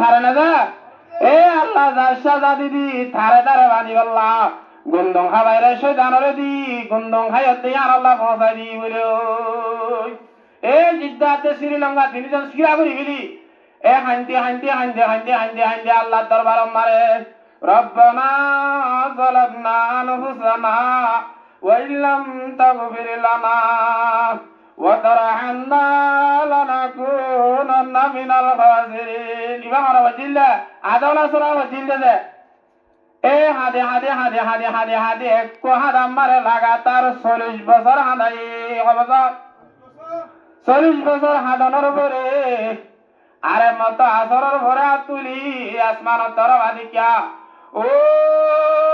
ভারে না যা এ আল্লাহ যা যা দিদি থারে থারে বানি বললা গুন্দং খাবাইরে শয়তানরে দি গুন্দং খাইয়া দিয়ে আর আল্লাহ পৌঁছাই দি বলে এ জিদ্দাতে শ্রীলঙ্কা তিনজন শিরা করি গেলি এ হাইন্দি হাইন্দি হাইন্দি হাইন্দি হাইন্দি হাইন্দি আল্লাহ দরবার মারে রব্বানা যালামনা আনফুসানা ওয়া ইল্লাম তাগফির লানা ওয়া তারহামনা লানাকুনান্না মিনাল খাসিরিন ইবা মারা ওয়াজিল্লা আদাওলা সূরা ওয়াজিল্লা দে এ হাদে হাদে হাদে হাদে হাদে হাদে কো হাদা মারে লাগাতার 40 বছর হাদাই হবজার 40 বছর হাদানোর পরে আরে মত আসরের ভরে তুলি আসমান তরবাদি কিয়া ও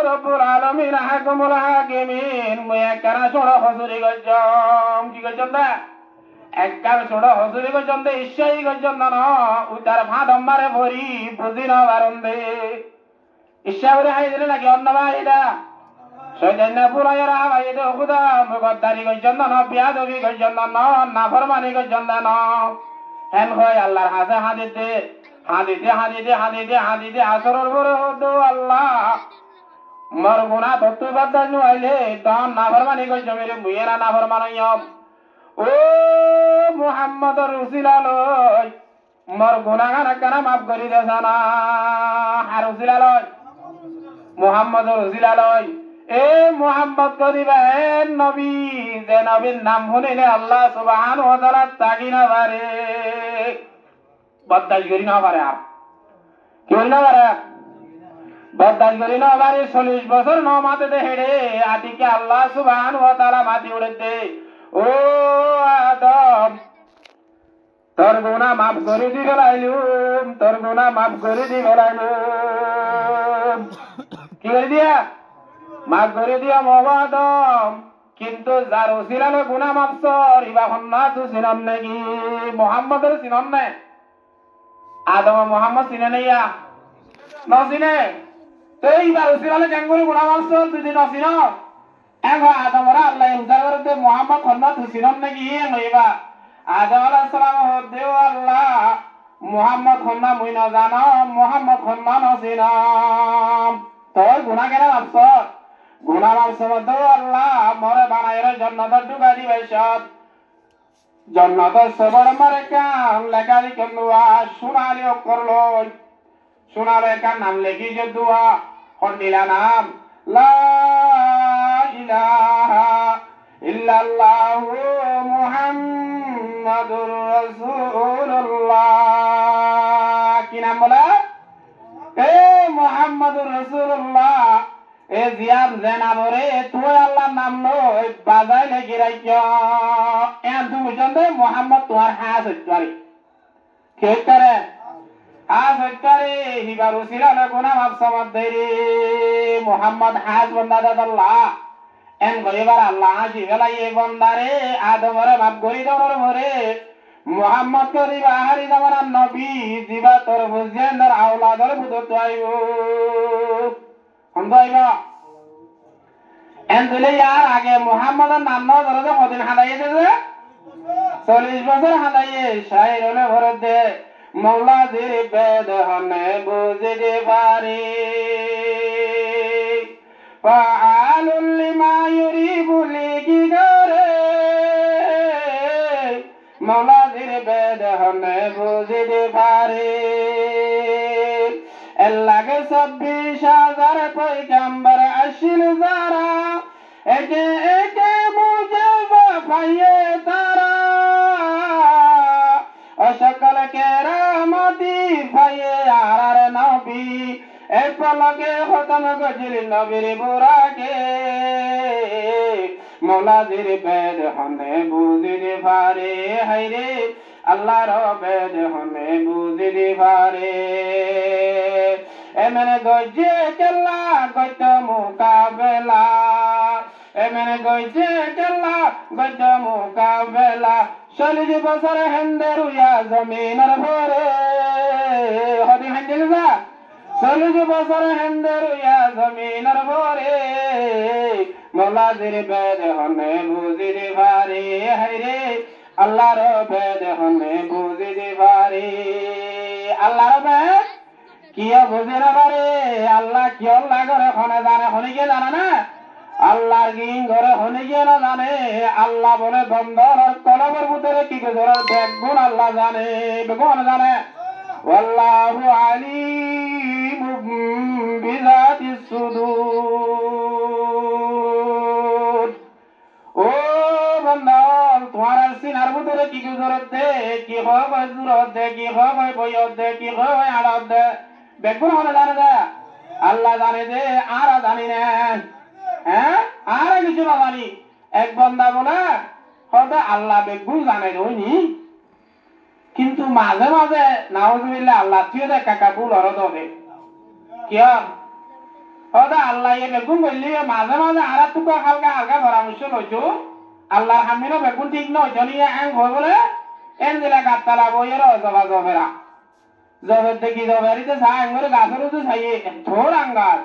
রব্বুল আলামিন হাকিমুল হাকিমিন মুয়া কারা ছোড় হজুরি গজম কি গজম দা একবার ছোড় হজুরি গজম দে ইশাই গজম না উতার ভাদ মারে ভরি বুঝি না বারন্দে ইশা বলে হাই দিলে নাকি অন্য ভাইটা শয়তান পুরায়রা ভাই দে খুদা মুগদ্দারি গজম না বিয়াদবি গজম না নাফরমানি গজম না হেন হয় আল্লাহর হাজে হাদিতে হাদিতে হাদিতে হাদিতে হাদিতে আসরের পরে হতো আল্লাহ মর গুনাহ তত্ত্ব বাদান আইলে দান নাফরমানি কইছো মেরে মুয়েরা নাফরমানিয়ম ও মুহাম্মদুর রাসূলুল্লাহ মর গুনাহগার কানা মাফ করি দেছানা আর রাসূলুল্লাহ মুহাম্মদুর রাসূলুল্লাহ এ মুহাম্মদ করিবেন নবী যে নবীর নাম শুনিলে আল্লাহ সুবহানাহু ওয়া তাআলা তাগি না পারে বদদাস করি না পারে আর কি হল না পারে বদদাস করি না পারে 40 বছর ন মাতে দে হেড়ে আদিকে আল্লাহ সুবহানাহু ওয়া তাআলা মাটি উড়ে দে ও আদম তোর গুনাহ মাফ করে দি ফেলাইলুম তোর গুনাহ মাফ করে দি ফেলাইলুম কি করে দিয়া মাফ করে দিয়া মোহাম্মদম কিন্তু যার ওসিলালে গুনাহ মাফ কর ইবা হন্না তু সিনাম নাকি মুহাম্মদের সিনাম না আদম মুহাম্মদ সিনে নাইয়া নসিনে তো ইবার ওসিলালে জাঙ্গুরে গুনাহ মাফ কর তুই দিন নসিন এগো আদমরা আল্লাহ উদ্ধার করতে মুহাম্মদ হন্না তু সিনাম নাকি লইবা আদম আলাইহিস সালাম দেও আল্লাহ মুহাম্মদ হন্না মুই না জানো মুহাম্মদ হন্না নসিনাম তোর গুনাহ কেন মাফ কর গুনাহ মাফ সমদ আল্লাহ মরে বানাইরে জান্নাতে ঢুকা দিবে সব জান্নাতে সবার মারে কাম লাগালি কেনুয়া শুনালিও করলো শুনালে কার নাম লেখি যে দোয়া হন্ডিলা নাম লা ইলাহা ইল্লাল্লাহ মুহাম্মাদুর রাসূলুল্লাহ কি নাম বলে এ মুহাম্মাদুর রাসূলুল্লাহ এ জিয়াম জেনাবরে তুই আল্লাহর নাম লই বাজাই লাগি রাখিও এন তুমি জানতে মুহাম্মদ তোমার হাস হইতারি কে করে হাস হইতারি হিবার উসিলা গুনাহ মাফ সমাদ দেরি মুহাম্মদ হাস বন্দা আল্লাহ এন গরিবার আল্লাহ জি বেলা এই বন্দারে আদমরে মাফ করি দর মরে মুহাম্মদ করিবা হারি জামানা নবী জিবা তোর বুঝেন্দর আওলাদর বুদত আইবো হন্দাইবা এনদলে ইয়ার আগে মুহাম্মদের নাম না ধরে কদিন হাদাইছে যে 40 বছর হাদাইয়ে শাইর হলে ভরে দে মওলা জির বেদ হনে বুঝিতে পারি ফাআলুল লিমা ইউরিবু লিকি করে মওলা জির বেদ হনে বুঝিতে পারি লাগে 26,000 পয়গম্বর আসিল যারা একে একে মুজিজা পাইয়ে তারা সকল কেরামতি পাইয়ে আর নবী এক পলকে খতম গজিল নবীর বুরাকে মওলাজির বেদ হনে বুঝিতে পারে হায়রে আল্লাহর বেদ হনে বুঝিতে পারে এমনে গজে কেলা গত মুকাবেলা এমনে গজে কেলা গত মুকাবেলা 40 বছর হেন্দের উয়া জমিনের ভরে হদি হেন্দেল যা 40 বছর হেন্দের উয়া জমিনের ভরে মওলাজির বেদ হনে বুঝিতে পারে হায়রে আল্লাহর বেদ হনে বুঝিতে পারে আল্লাহ রবে কিয় বুঝে না পারে আল্লাহ কিয় আল্লাহ করে খনে জানে খনিকে জানে না আল্লাহর গিন ঘরে খনিকে না জানে আল্লাহ বলে বন্দর কলমের ভিতরে কি করে বেগুন আল্লাহ জানে বেগুন জানে والله عليم بذات الصدور ও বন্ধন তোমার সিনার ভিতরে কি কি জরুরত দে কি হয় জরুরত দে কি হয় বয়ত দে কি হয় আড়ত দে বেগুন হলে জানে দে আল্লাহ জানে দে আর জানি না হ্যাঁ আর কিছু না জানি এক বান্দা বলে হয়তো আল্লাহ বেগুন জানে রইনি কিন্তু মাঝে মাঝে নাউজুবিল্লাহ আল্লাহ তুই দে কাকা ভুল হর দে কিয় হয়তো আল্লাহ এ বেগুন বললি মাঝে মাঝে আর টুকা হালকা হালকা পরামর্শ লইছো আল্লাহর হামিনো বেগুন ঠিক নয় জনিয়ে আং হয়ে বলে এন দিলা গাতলা বইয়ের জবা জবেরা জবের দেখি জবেরিতে ছাই আঙ্গুরে গাছের উঠে ছাইয়ে থোর আঙ্গার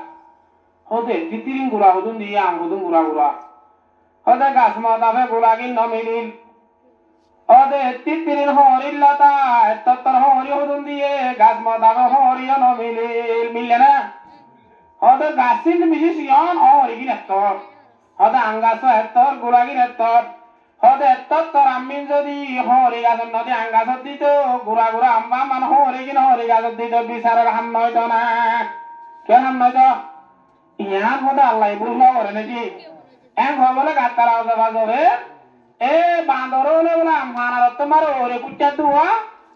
হতে তিতিরিং গুড়া হতুন দিয়ে আং হতুন গুড়া গুড়া হতে গাছ মাতাফে গোলাগিন নমিলিল হতে তিতিরিন হরিল্লাতা তত্তর হরি হতুন দিয়ে গাছ মাতাফে হরিও নমিলিল মিললে না হতে গাছিন মিশিস ইয়ন হরিগিন এত্তর হতে আঙ্গাছ এত্তর গোলাগিন এত্তর হতে তত্তর আমিন যদি হরি গাছের নদী আঙ্গাছত দিত গুড়া গুড়া আম্বা মান হরিগিন হরি গাছত দিত বিচারের হাম নয়ত না কেন হাম নয়ত ইহান হতে আল্লাহ বুঝলো করে নাকি এক বলে গাতারা যাবা যাবে এ বাঁদর হলে বলে আমার তোমার ওরে কুচ্চা দুয়া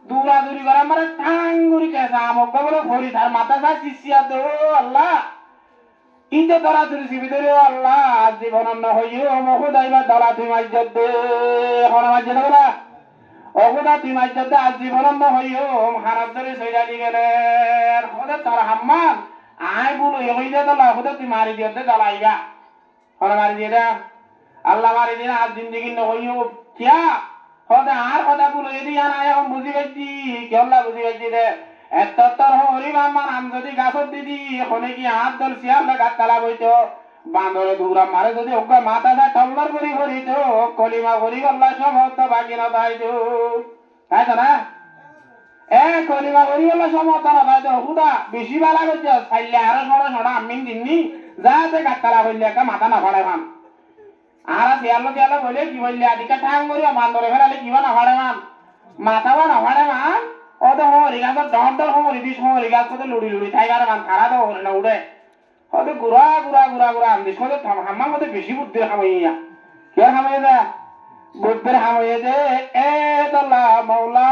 দূরা দূরি করে আমার ঠাঙ্গুরি কেসা আমক বলে ভরি তার মাথা যা চিচিয়া দো আল্লাহ ইতে দরা দূরি সিবি ধরে আল্লাহ জীবন হইও মহুদাইবা দলা তুই মাইজত দে হন মাইজত বলা অহুদা তুই মাইজত দে আজ জীবন হইও হারাত ধরে সইরা দি গেলেন হদে তোর হাম্মান আয় বলো এই যে দলা হদে তুই মারি দিয়ে দে দলাইবা হন মারি দিয়ে দে আল্লাহ মারি দিন আর জিন্দগি নহইও কিয়া হদে আর হদে বলো এদি আনা এখন বুঝি পাইছি কি আল্লাহ বুঝি পাইছি দে এত্তর হরি বাম্মান আম যদি গাছত দিদি হনে কি হাত দল শিয়াল গাছ তালা বইতো বাঁদরে দূরা মারে যদি ওকে মাথা যা টম্বর করি করিত কলিমা করি আল্লাহ সমস্ত বাকি না পাইতো তাই তো না এ কলিমা করি আল্লাহ সমস্ত না পাইতো হুদা বেশি বালা করছে চাইলে আরো সরা সরা আমিন দিননি যাতে গাছ তালা বললে একটা মাথা না ফাড়ে মান আর শিয়াল শিয়াল বলে কি বললে আদিকা ঠাং করি বান্দরে ফেরালে কিবা না ফাড়ে মান মাথা বা না ফাড়ে মান ওদের হরি গাছের ডর ডর হরি দিস হরি গাছ কোথায় লুড়ি লুড়ি থাইগার মান খারা তো হরি না উড়ে ওদের গুড়া গুড়া গুড়া গুড়া আন্দিস কোথায় হাম্মার মধ্যে বেশি বুদ্ধির খামাইয়া কে খামাইয়ে যা বুদ্ধির খামাইয়ে যে এ দল্লা মৌলা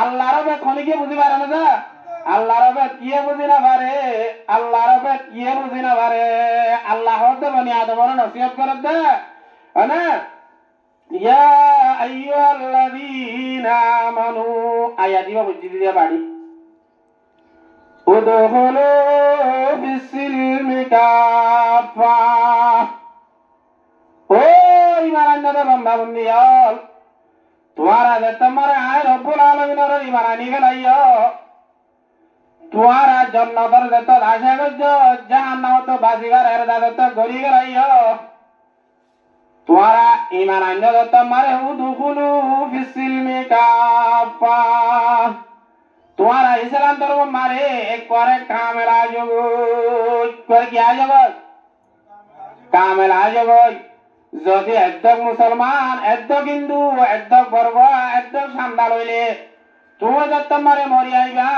আল্লাহ রবে খনিকে বুঝি পারে না যা আল্লাহ রবে কিয়ে বুঝি না পারে আল্লাহ রবে কিয়ে বুঝি না পারে আল্লাহ হতে বনি আদমর নসিহত করে দে না يا أيها الذين آمنوا آياتي وبجد يا بادي ادخلوا في السلم كافة او ایمان اندر بندہ بندیال تمہارا دے تمہارے آئے رب العالمین اور ایمان آنی گلائیو تمہارا جنتر دے تو داشے گجو جہنم تو بازیگر اردہ دے تو گری گلائیو তোমারা ঈমান আনলে তোমারে উদখুলু ফিসিলমি কাফা তোমারা ইসলাম ধর্ম মারে করে কামেল আজব করে কি আজব কামেল আজব যদি একদম মুসলমান একদম হিন্দু একদম বর্গ একদম সান্দাল হইলে তুমি তোমারে মরি আইবা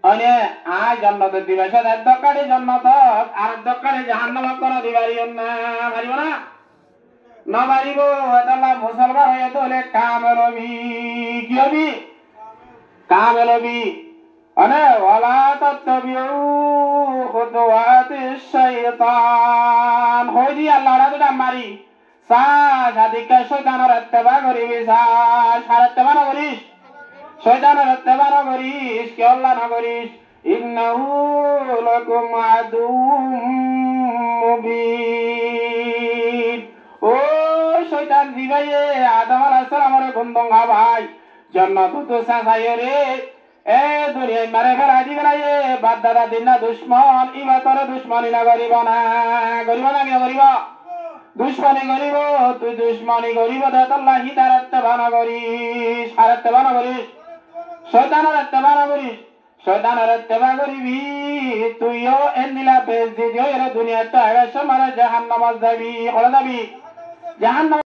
অনে আজ জন্নত দিবস একদম কাটে জন্নত আর একদম কাটে জাহান্নাম কোন দিবারিও না মারিব না না মারিব আল্লাহ মুসলমান হয়ে তো হলে কামেলবি কি হবি কামেলবি অনে ওয়ালা তাত্তাবিউ খুতুওয়াতিশ শাইতান হইদি আল্লাহ রাদা মারি সা সাদিকা শয়তানের ইত্তেবা করিবি সা ইত্তেবা না করিস শয়তানের ইত্তেবা না করিস কি আল্লাহ না করিস ইন্নাহু লাকুম আদুউম মুবিন ও শয়তান দিবাইয়ে আদম আলাইহিস সালামের বন্ধঙ্গা ভাই জান্নাত তো সাজায়ে রে এ দুনিয়া মারে ফেলা দি গলায়ে বাদ দাদা দিনা দুশমন ইবা তোর দুশমনি না করিব না করিব না কি করিব দুশমনি করিব তুই দুশমনি করিব দে আল্লাহ হিদায়াত বানা করিস হারাত বানা করিস শয়তানের ইত্তেবা না করিস শয়তানের ইত্তেবা করিবি তুইও এন্দিলা বেজ দিও এর দুনিয়াতে আগে সমারে জাহান্নামে যাবি কলে যাবি জাহান্নাম